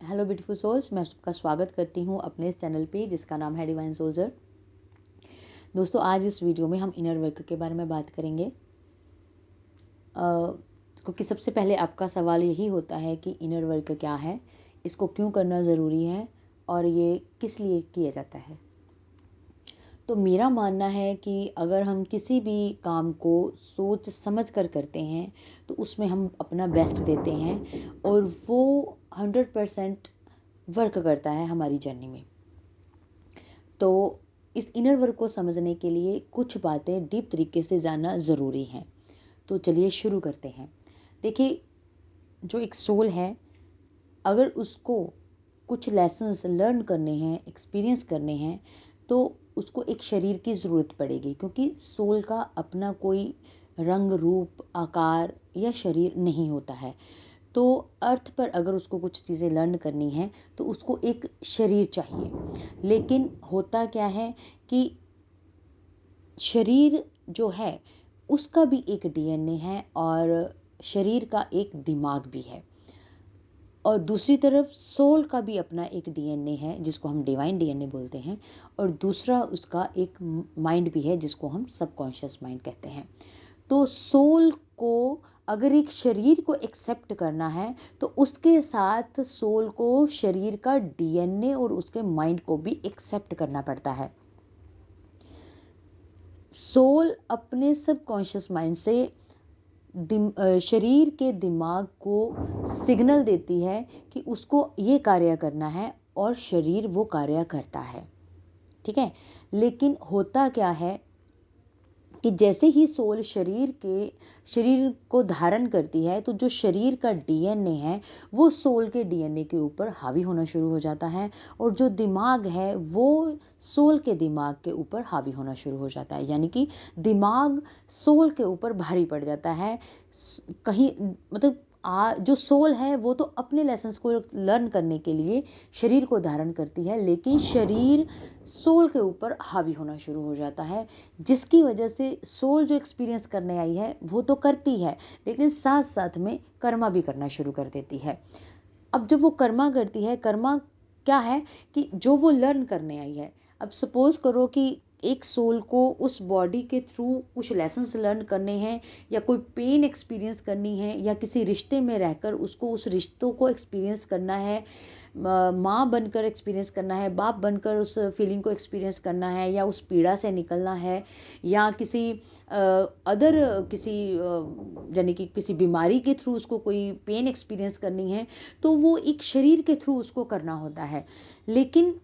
Hello beautiful souls, मैं सबका स्वागत करती हूँ अपने इस चैनल पे जिसका नाम है डिवाइन सोल्जर। दोस्तों, आज इस वीडियो में हम इनर वर्क के बारे में बात करेंगे, क्योंकि सबसे पहले आपका सवाल यही होता है कि इनर वर्क क्या है, इसको क्यों करना ज़रूरी है और ये किस लिए किया जाता है। तो मेरा मानना है कि अगर हम किसी भी काम को सोच समझ कर करते हैं तो उसमें हम अपना बेस्ट देते हैं और वो 100% वर्क करता है हमारी जर्नी में। तो इस इनर वर्क को समझने के लिए कुछ बातें डीप तरीके से जानना ज़रूरी हैं। तो चलिए शुरू करते हैं। देखिए, जो एक सोल है, अगर उसको कुछ लेसन्स लर्न करने हैं, एक्सपीरियंस करने हैं, तो उसको एक शरीर की ज़रूरत पड़ेगी, क्योंकि सोल का अपना कोई रंग, रूप, आकार या शरीर नहीं होता है। तो अर्थ पर अगर उसको कुछ चीज़ें लर्न करनी है तो उसको एक शरीर चाहिए। लेकिन होता क्या है कि शरीर जो है उसका भी एक डीएनए है और शरीर का एक दिमाग भी है, और दूसरी तरफ सोल का भी अपना एक डीएनए है जिसको हम डिवाइन डीएनए बोलते हैं, और दूसरा उसका एक माइंड भी है जिसको हम सबकॉन्शियस माइंड कहते हैं। तो सोल को अगर एक शरीर को एक्सेप्ट करना है तो उसके साथ सोल को शरीर का डीएनए और उसके माइंड को भी एक्सेप्ट करना पड़ता है। सोल अपने सबकॉन्शियस माइंड से शरीर के दिमाग को सिग्नल देती है कि उसको ये कार्य करना है, और शरीर वो कार्य करता है। ठीक है, लेकिन होता क्या है कि जैसे ही सोल शरीर को धारण करती है तो जो शरीर का डीएनए है वो सोल के डीएनए के ऊपर हावी होना शुरू हो जाता है, और जो दिमाग है वो सोल के दिमाग के ऊपर हावी होना शुरू हो जाता है। यानी कि दिमाग सोल के ऊपर भारी पड़ जाता है। कहीं मतलब जो सोल है वो तो अपने लेसन्स को लर्न करने के लिए शरीर को धारण करती है, लेकिन शरीर सोल के ऊपर हावी होना शुरू हो जाता है, जिसकी वजह से सोल जो एक्सपीरियंस करने आई है वो तो करती है, लेकिन साथ साथ में कर्मा भी करना शुरू कर देती है। अब जब वो कर्मा करती है, कर्मा क्या है कि जो वो लर्न करने आई है, अब सपोज करो कि एक सोल को उस बॉडी के थ्रू कुछ लेसन्स लर्न करने हैं, या कोई पेन एक्सपीरियंस करनी है, या किसी रिश्ते में रहकर उसको उस रिश्तों को एक्सपीरियंस करना है, माँ बनकर एक्सपीरियंस करना है, बाप बनकर उस फीलिंग को एक्सपीरियंस करना है, या उस पीड़ा से निकलना है, या किसी अदर किसी यानी कि किसी बीमारी के थ्रू उसको कोई पेन एक्सपीरियंस करनी है, तो वो एक शरीर के थ्रू उसको करना होता है। लेकिन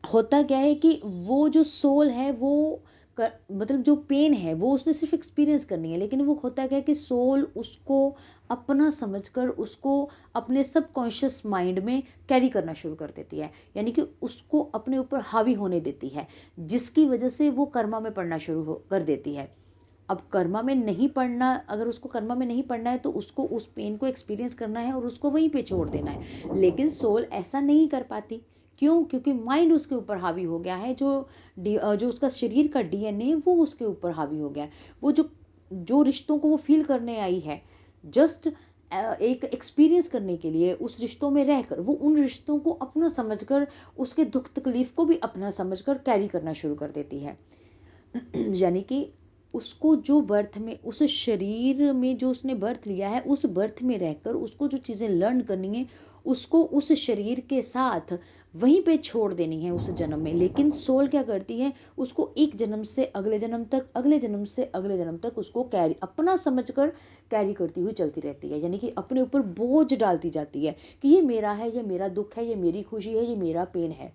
होता क्या है कि वो जो सोल है वो मतलब जो पेन है वो उसने सिर्फ एक्सपीरियंस करनी है, लेकिन वो होता क्या है कि सोल उसको अपना समझकर उसको अपने सबकॉन्शियस माइंड में कैरी करना शुरू कर देती है, यानी कि उसको अपने ऊपर हावी होने देती है, जिसकी वजह से वो कर्मा में पढ़ना शुरू कर देती है। अब कर्मा में नहीं पढ़ना, अगर उसको कर्मा में नहीं पढ़ना है तो उसको उस पेन को एक्सपीरियंस करना है और उसको वहीं पे छोड़ देना है, लेकिन सोल ऐसा नहीं कर पाती। क्यों? क्योंकि माइंड उसके ऊपर हावी हो गया है, जो उसका शरीर का डीएनए है वो उसके ऊपर हावी हो गया है। वो जो जो रिश्तों को वो फील करने आई है, जस्ट एक एक्सपीरियंस करने के लिए उस रिश्तों में रहकर वो उन रिश्तों को अपना समझकर, उसके दुख तकलीफ को भी अपना समझकर कैरी करना शुरू कर देती है। यानी कि उसको जो बर्थ में, उस शरीर में जो उसने बर्थ लिया है, उस बर्थ में रहकर उसको जो चीज़ें लर्न करनी है उसको उस शरीर के साथ वहीं पे छोड़ देनी है उस जन्म में। लेकिन सोल क्या करती है, उसको एक जन्म से अगले जन्म तक, अगले जन्म से अगले जन्म तक उसको कैरी अपना समझकर कैरी करती हुई चलती रहती है, यानी कि अपने ऊपर बोझ डालती जाती है कि ये मेरा है, ये मेरा दुख है, ये मेरी खुशी है, ये मेरा पेन है।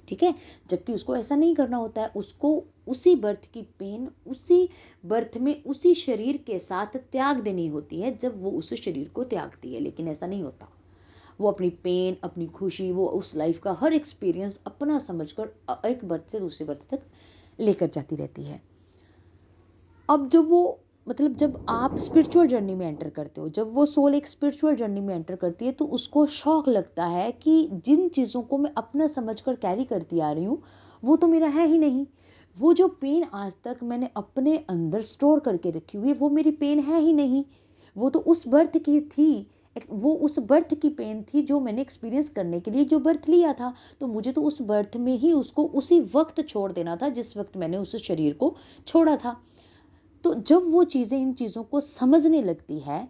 ठीक है, जबकि उसको ऐसा नहीं करना होता है, उसको उसी बर्थ की पेन उसी बर्थ में उसी शरीर के साथ त्याग देनी होती है जब वो उस शरीर को त्यागती है, लेकिन ऐसा नहीं होता। वो अपनी पेन, अपनी खुशी, वो उस लाइफ का हर एक्सपीरियंस अपना समझकर एक बर्थ से दूसरी बर्थ तक लेकर जाती रहती है। अब जब वो मतलब जब आप स्पिरिचुअल जर्नी में एंटर करते हो, जब वो सोल एक स्पिरिचुअल जर्नी में एंटर करती है, तो उसको शौक लगता है कि जिन चीज़ों को मैं अपना समझकर कैरी करती आ रही हूँ वो तो मेरा है ही नहीं। वो जो पेन आज तक मैंने अपने अंदर स्टोर करके रखी हुई है वो मेरी पेन है ही नहीं, वो तो उस बर्थ की थी। वो उस बर्थ की पेन थी जो मैंने एक्सपीरियंस करने के लिए जो बर्थ लिया था, तो मुझे तो उस बर्थ में ही उसको उसी वक्त छोड़ देना था जिस वक्त मैंने उस शरीर को छोड़ा था। तो जब वो चीज़ें इन चीज़ों को समझने लगती है,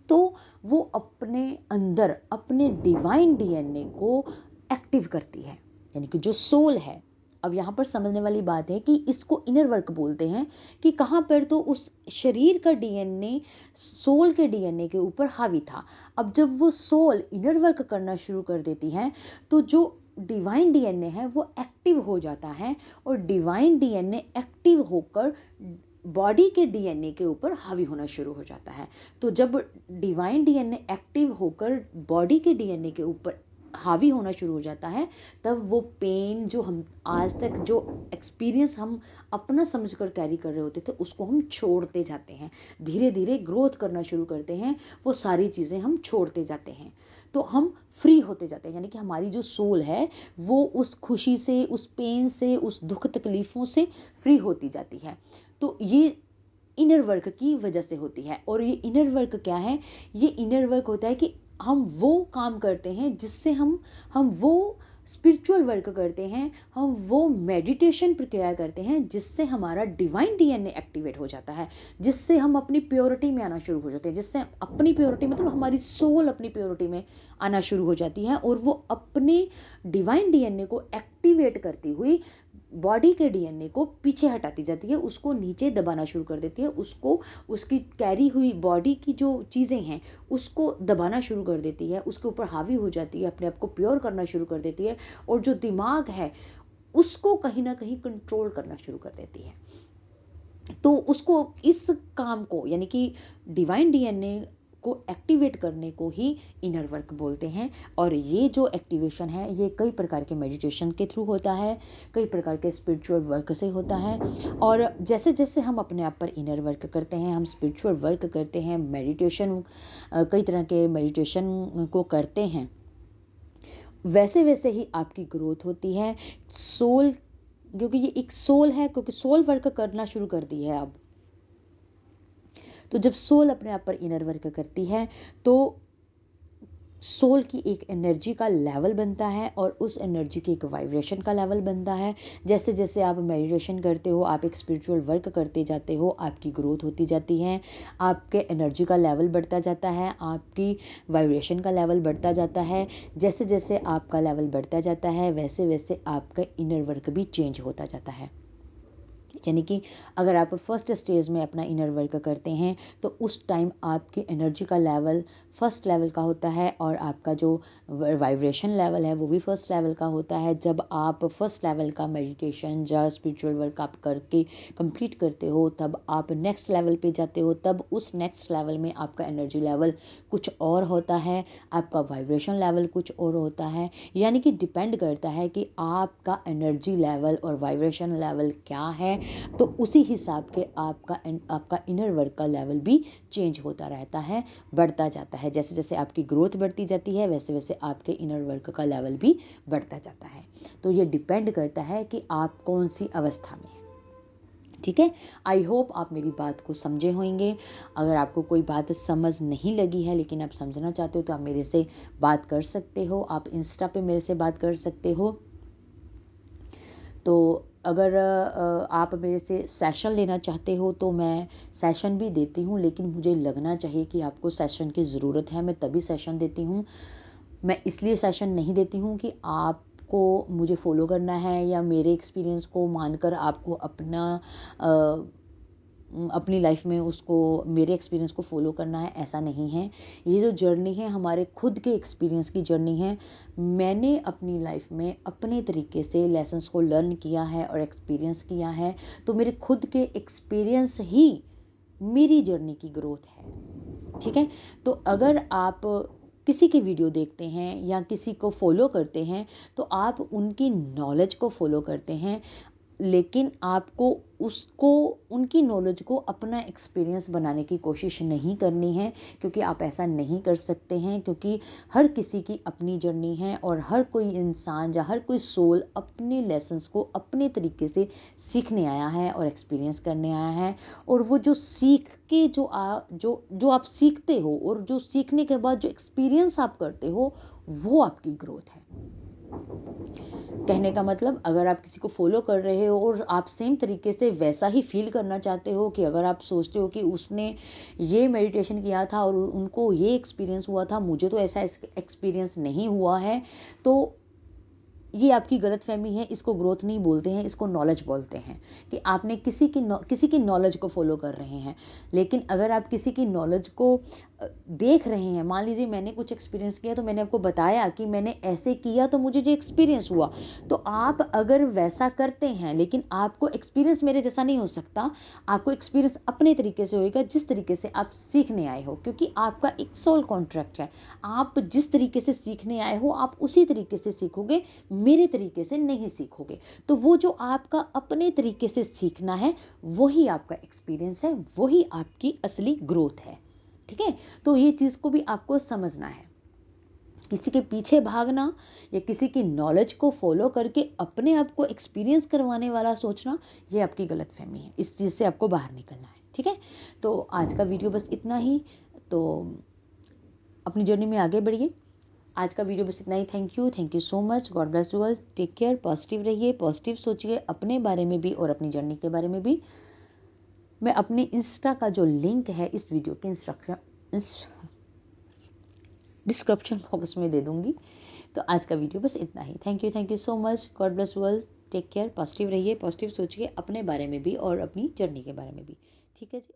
तो वो अपने अंदर अपने डिवाइन डीएनए को एक्टिव करती है, यानी कि जो सोल है। अब यहाँ पर समझने वाली बात है कि इसको इनर वर्क बोलते हैं, कि कहाँ पर तो उस शरीर का डीएनए सोल के डीएनए के ऊपर हावी था। अब जब वो सोल इनर वर्क करना शुरू कर देती है, तो जो डिवाइन डीएनए है वो एक्टिव हो जाता है, और डिवाइन डीएनए एक्टिव होकर बॉडी के डीएनए के ऊपर हावी होना शुरू हो जाता है। तो जब डिवाइन डीएनए एक्टिव होकर बॉडी के डीएनए के ऊपर हावी होना शुरू हो जाता है, तब वो पेन जो हम आज तक जो एक्सपीरियंस हम अपना समझकर कैरी कर रहे होते थे, उसको हम छोड़ते जाते हैं। धीरे धीरे ग्रोथ करना शुरू करते हैं, वो सारी चीज़ें हम छोड़ते जाते हैं, तो हम फ्री होते जाते हैं। यानी कि हमारी जो सोल है वो उस खुशी से, उस पेन से, उस दुख तकलीफ़ों से फ्री होती जाती है। तो ये इनर वर्क की वजह से होती है। और ये इनर वर्क क्या है? ये इनर वर्क होता है कि हम वो काम करते हैं जिससे हम वो स्पिरिचुअल वर्क करते हैं, हम वो मेडिटेशन प्रक्रिया करते हैं जिससे हमारा डिवाइन डीएनए एक्टिवेट हो जाता है, जिससे हम अपनी प्योरिटी में आना शुरू हो जाते हैं, जिससे अपनी प्योरिटी मतलब हमारी सोल अपनी प्योरिटी में आना शुरू हो जाती है, और वो अपने डिवाइन डीएनए को एक्टिवेट करती हुई बॉडी के डीएनए को पीछे हटाती जाती है, उसको नीचे दबाना शुरू कर देती है, उसको उसकी कैरी हुई बॉडी की जो चीज़ें हैं उसको दबाना शुरू कर देती है, उसके ऊपर हावी हो जाती है, अपने आप को प्योर करना शुरू कर देती है, और जो दिमाग है उसको कहीं ना कहीं कंट्रोल करना शुरू कर देती है। तो उसको इस काम को, यानी कि डिवाइन डीएनए को एक्टिवेट करने को ही इनर वर्क बोलते हैं। और ये जो एक्टिवेशन है ये कई प्रकार के मेडिटेशन के थ्रू होता है, कई प्रकार के स्पिरिचुअल वर्क से होता है। और जैसे जैसे हम अपने आप पर इनर वर्क करते हैं, हम स्पिरिचुअल वर्क करते हैं, मेडिटेशन कई तरह के मेडिटेशन को करते हैं, वैसे वैसे ही आपकी ग्रोथ होती है। सोल, क्योंकि ये एक सोल है, क्योंकि सोल वर्क करना शुरू कर दी है अब। तो जब सोल अपने आप पर इनर वर्क करती है, तो सोल की एक एनर्जी का लेवल बनता है, और उस एनर्जी की एक वाइब्रेशन का लेवल बनता है। जैसे जैसे आप मेडिटेशन करते हो, आप एक स्पिरिचुअल वर्क करते जाते हो, आपकी ग्रोथ होती जाती है, आपके एनर्जी का लेवल बढ़ता जाता है, आपकी वाइब्रेशन का लेवल बढ़ता जाता है। जैसे जैसे आपका लेवल बढ़ता जाता है, वैसे वैसे आपका इनर वर्क भी चेंज होता जाता है। यानी कि अगर आप फर्स्ट स्टेज में अपना इनर वर्क करते हैं, तो उस टाइम आपकी एनर्जी का लेवल फर्स्ट लेवल का होता है, और आपका जो वाइब्रेशन लेवल है वो भी फर्स्ट लेवल का होता है। जब आप फर्स्ट लेवल का मेडिटेशन या स्पिरिचुअल वर्क आप करके कंप्लीट करते हो, तब आप नेक्स्ट लेवल पे जाते हो, तब उस नेक्स्ट लेवल में आपका एनर्जी लेवल कुछ और होता है, आपका वाइब्रेशन लेवल कुछ और होता है। यानी कि डिपेंड करता है कि आपका एनर्जी लेवल और वाइब्रेशन लेवल क्या है, तो उसी हिसाब के आपका इनर वर्क का लेवल भी चेंज होता रहता है, बढ़ता जाता है। जैसे जैसे आपकी ग्रोथ बढ़ती जाती है, वैसे वैसे आपके इनर वर्क का लेवल भी बढ़ता जाता है। तो ये डिपेंड करता है कि आप कौन सी अवस्था में हैं। ठीक है, आई होप आप मेरी बात को समझे होंगे। अगर आपको कोई बात समझ नहीं लगी है लेकिन आप समझना चाहते हो, तो आप मेरे से बात कर सकते हो, आप इंस्टा पे मेरे से बात कर सकते हो। तो अगर आप मेरे से सेशन लेना चाहते हो, तो मैं सेशन भी देती हूँ, लेकिन मुझे लगना चाहिए कि आपको सेशन की ज़रूरत है, मैं तभी सेशन देती हूँ। मैं इसलिए सेशन नहीं देती हूँ कि आपको मुझे फॉलो करना है, या मेरे एक्सपीरियंस को मानकर आपको अपनी लाइफ में उसको मेरे एक्सपीरियंस को फॉलो करना है, ऐसा नहीं है। ये जो जर्नी है हमारे खुद के एक्सपीरियंस की जर्नी है। मैंने अपनी लाइफ में अपने तरीके से लेसन्स को लर्न किया है और एक्सपीरियंस किया है, तो मेरे खुद के एक्सपीरियंस ही मेरी जर्नी की ग्रोथ है। ठीक है, तो अगर आप किसी की वीडियो देखते हैं या किसी को फॉलो करते हैं, तो आप उनकी नॉलेज को फॉलो करते हैं, लेकिन आपको उसको, उनकी नॉलेज को अपना एक्सपीरियंस बनाने की कोशिश नहीं करनी है, क्योंकि आप ऐसा नहीं कर सकते हैं, क्योंकि हर किसी की अपनी जर्नी है और हर कोई इंसान या हर कोई सोल अपने लेसन्स को अपने तरीके से सीखने आया है और एक्सपीरियंस करने आया है। और वो जो सीख के जो आप सीखते हो और जो सीखने के बाद जो एक्सपीरियंस आप करते हो, वो आपकी ग्रोथ है। कहने का मतलब, अगर आप किसी को फॉलो कर रहे हो और आप सेम तरीके से वैसा ही फील करना चाहते हो, कि अगर आप सोचते हो कि उसने ये मेडिटेशन किया था और उनको ये एक्सपीरियंस हुआ था, मुझे तो ऐसा एक्सपीरियंस नहीं हुआ है, तो ये आपकी गलतफहमी है। इसको ग्रोथ नहीं बोलते हैं, इसको नॉलेज बोलते हैं, कि आपने किसी की नॉलेज को फॉलो कर रहे हैं। लेकिन अगर आप किसी की नॉलेज को देख रहे हैं, मान लीजिए मैंने कुछ एक्सपीरियंस किया तो मैंने आपको बताया कि मैंने ऐसे किया तो मुझे जो एक्सपीरियंस हुआ, तो आप अगर वैसा करते हैं, लेकिन आपको एक्सपीरियंस मेरे जैसा नहीं हो सकता, आपको एक्सपीरियंस अपने तरीके से होएगा, जिस तरीके से आप सीखने आए हो, क्योंकि आपका एक सोल कॉन्ट्रैक्ट है। आप जिस तरीके से सीखने आए हो, आप उसी तरीके से सीखोगे, मेरे तरीके से नहीं सीखोगे। तो वो जो आपका अपने तरीके से सीखना है, वही आपका एक्सपीरियंस है, वही आपकी असली ग्रोथ है। ठीक है, तो ये चीज़ को भी आपको समझना है। किसी के पीछे भागना या किसी की नॉलेज को फॉलो करके अपने आप को एक्सपीरियंस करवाने वाला सोचना, ये आपकी गलतफहमी है। इस चीज़ से आपको बाहर निकलना है। ठीक है, तो आज का वीडियो बस इतना ही। तो अपनी जर्नी में आगे बढ़िए। आज का वीडियो बस इतना ही। Thank you so much. God bless you all. Take care. Positive रहिए, पॉजिटिव सोचिए अपने बारे में भी और अपनी जर्नी के बारे में भी। मैं अपने इंस्टा का जो लिंक है इस वीडियो के डिस्क्रिप्शन बॉक्स में दे दूंगी। तो आज का वीडियो बस इतना ही। Thank you so much. God bless you all. Take care. Positive रहिए, पॉजिटिव सोचिए अपने बारे में भी और अपनी जर्नी के बारे में भी। ठीक है जी।